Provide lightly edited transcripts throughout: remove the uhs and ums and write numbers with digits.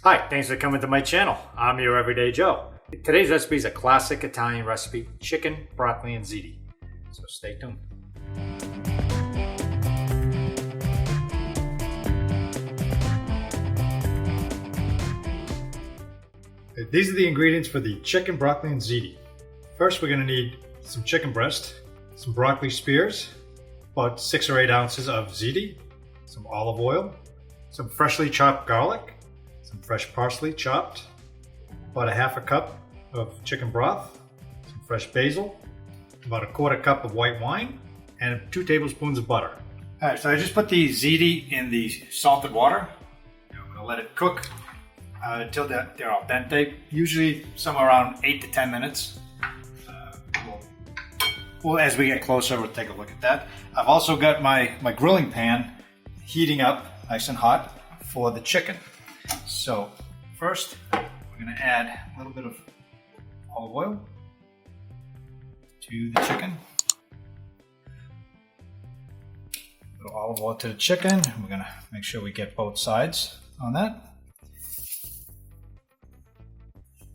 Hi, thanks for coming to my channel. I'm your Everyday Joe. Today's recipe is a classic Italian recipe, chicken, broccoli, and ziti. So stay tuned. These are the ingredients for the chicken, broccoli, and ziti. First, we're going to need some chicken breast, some broccoli spears, about 6 or 8 ounces of ziti, some olive oil, some freshly chopped garlic, some fresh parsley chopped, about a half a cup of chicken broth, some fresh basil, about a quarter cup of white wine, and 2 tablespoons of butter. Alright, so I just put the ziti in the salted water. I'm going to let it cook until they're al dente, usually somewhere around 8 to 10 minutes. Well, as we get closer, we'll take a look at that. I've also got my grilling pan heating up nice and hot for the chicken. So first, we're going to add a little bit of olive oil to the chicken. A little olive oil to the chicken. We're going to make sure we get both sides on that.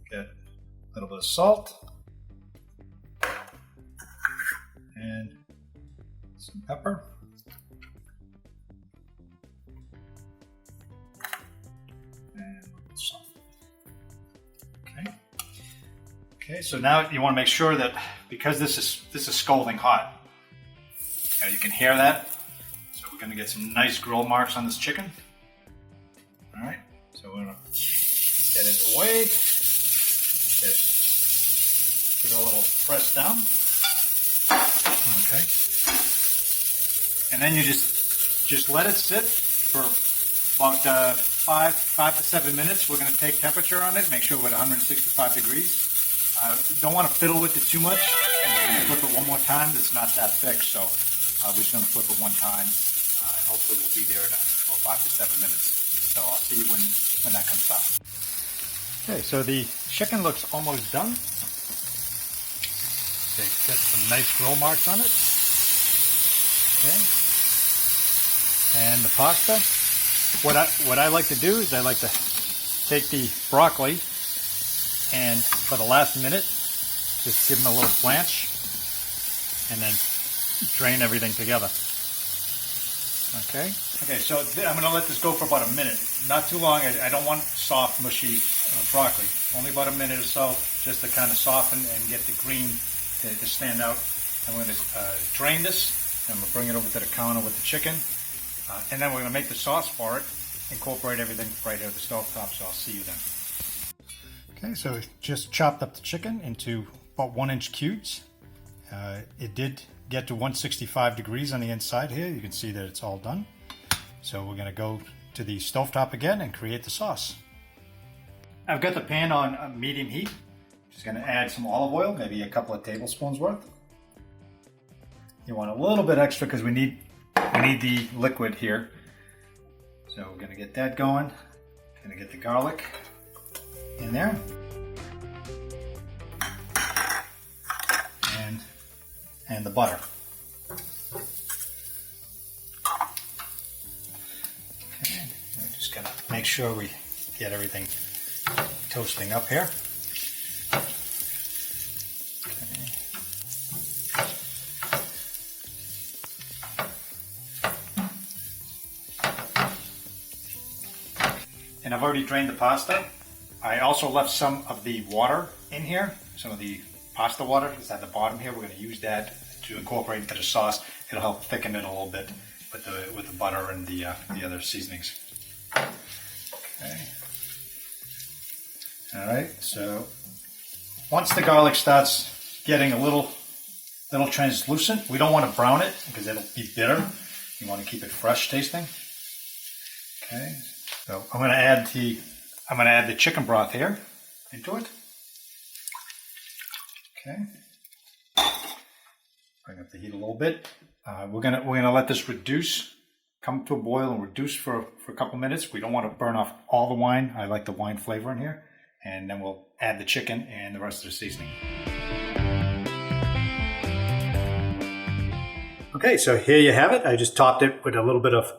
Get a little bit of salt and some pepper. Okay, so now you want to make sure that because this is scalding hot, you can hear that. So we're going to get some nice grill marks on this chicken. All right, so we're going to get it away. Give it a little press down. Okay, and then you just let it sit for about 5 to 7 minutes. We're going to take temperature on it. Make sure we're at 165 degrees. Don't want to fiddle with it too much. Flip it one more time. It's not that thick, so we're just going to flip it one time. And hopefully we'll be there in about 5 to 7 minutes. So I'll see you when that comes out. Okay, so the chicken looks almost done. Okay, got some nice grill marks on it. Okay, and the pasta. What I like to do is I like to take the broccoli and for the last minute, just give them a little blanch and then drain everything together. Okay, so I'm going to let this go for about a minute. Not too long. I don't want soft, mushy broccoli. Only about a minute or so, just to kind of soften and get the green to stand out. I'm going to drain this. I'm going to bring it over to the counter with the chicken. And then we're going to make the sauce for it, incorporate everything right here at the stove top, so I'll see you then. Okay, so just chopped up the chicken into about 1-inch cubes. It did get to 165 degrees on the inside here. You can see that it's all done. So we're going to go to the stove top again and create the sauce. I've got the pan on medium heat. Just going to add some olive oil, maybe a couple of tablespoons worth. You want a little bit extra because we need the liquid here. So we're going to get that going. Going to get the garlic in there. And the butter. Okay, we're just going to make sure we get everything toasting up here. And I've already drained the pasta. I also left some of the water in here, some of the pasta water is at the bottom here. We're going to use that to incorporate into the sauce. It'll help thicken it a little bit with the butter and the other seasonings. Okay. All right. So once the garlic starts getting a little translucent, we don't want to brown it because it'll be bitter. You want to keep it fresh tasting. Okay. So I'm going to add the chicken broth here into it. Okay. Bring up the heat a little bit. We're gonna let this come to a boil and reduce for a couple minutes. We don't want to burn off all the wine. I like the wine flavor in here. And then we'll add the chicken and the rest of the seasoning. Okay, so here you have it. I just topped it with a little bit of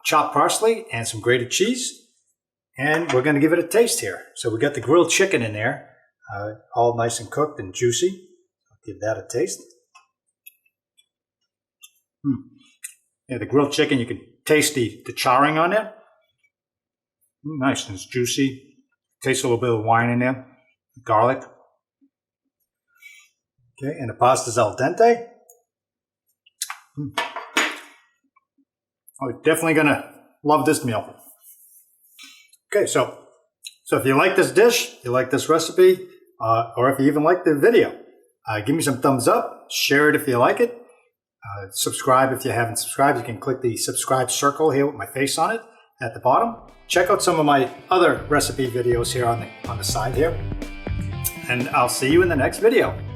chopped parsley and some grated cheese. And we're going to give it a taste here. So we got the grilled chicken in there, all nice and cooked and juicy. I'll give that a taste. Yeah, the grilled chicken, you can taste the charring on it. Nice and it's juicy. Taste a little bit of wine in there. Garlic. Okay, and the pasta's al dente. Oh, you're definitely gonna love this meal. Okay, so if you like this dish, you like this recipe, or if you even like the video, give me some thumbs up, share it if you like it, subscribe if you haven't subscribed. You can click the subscribe circle here with my face on it at the bottom. Check out some of my other recipe videos here on the side here, and I'll see you in the next video.